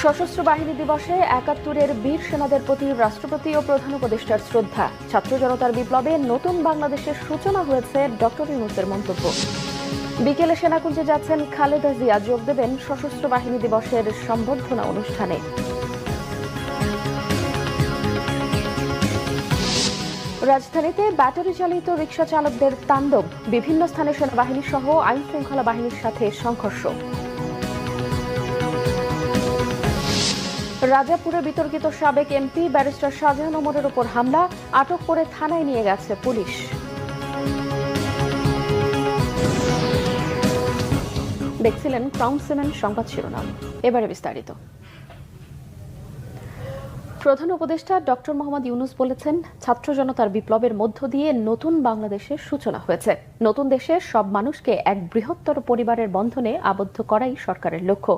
সশস্ত্র বাহিনী দিবসে ৭১-এর বীর সেনাদের প্রতি রাষ্ট্রপতি ও প্রধান উপদেষ্টার শ্রদ্ধা। ছাত্র জনতার বিপ্লবে নতুন বাংলাদেশের সূচনা হয়েছে, ডক্টর ইউনূসের মন্তব্য। বিকেলে সেনাকুঞ্জে যাচ্ছেন খালেদা জিয়া, যোগ দেবেন সশস্ত্র বাহিনী দিবসের সম্বর্ধনা অনুষ্ঠানে। রাজধানীতে ব্যাটারি চালিত রিকশা চালকদের তাণ্ডব, বিভিন্ন স্থানে সেনাবাহিনী সহ আইন শৃঙ্খলা বাহিনীর সাথে সংঘর্ষ। রাজাপুরে বিতর্কিত সাবেক এমপি ব্যারিস্টার শাহজাহান ওমরের উপর হামলা, আটক করে থানায় নিয়ে গেছে পুলিশ। দেখছিলেন ক্রাউন সিমেন্ট সংবাদ শিরোনাম, এবারে বিস্তারিত। প্রধান উপদেষ্টা ডক্টর মোহাম্মদ ইউনূস বলেছেন, ছাত্র জনতার বিপ্লবের মধ্য দিয়ে নতুন বাংলাদেশের সূচনা হয়েছে। নতুন দেশের সব মানুষকে এক বৃহত্তর পরিবারের বন্ধনে আবদ্ধ করাই সরকারের লক্ষ্য।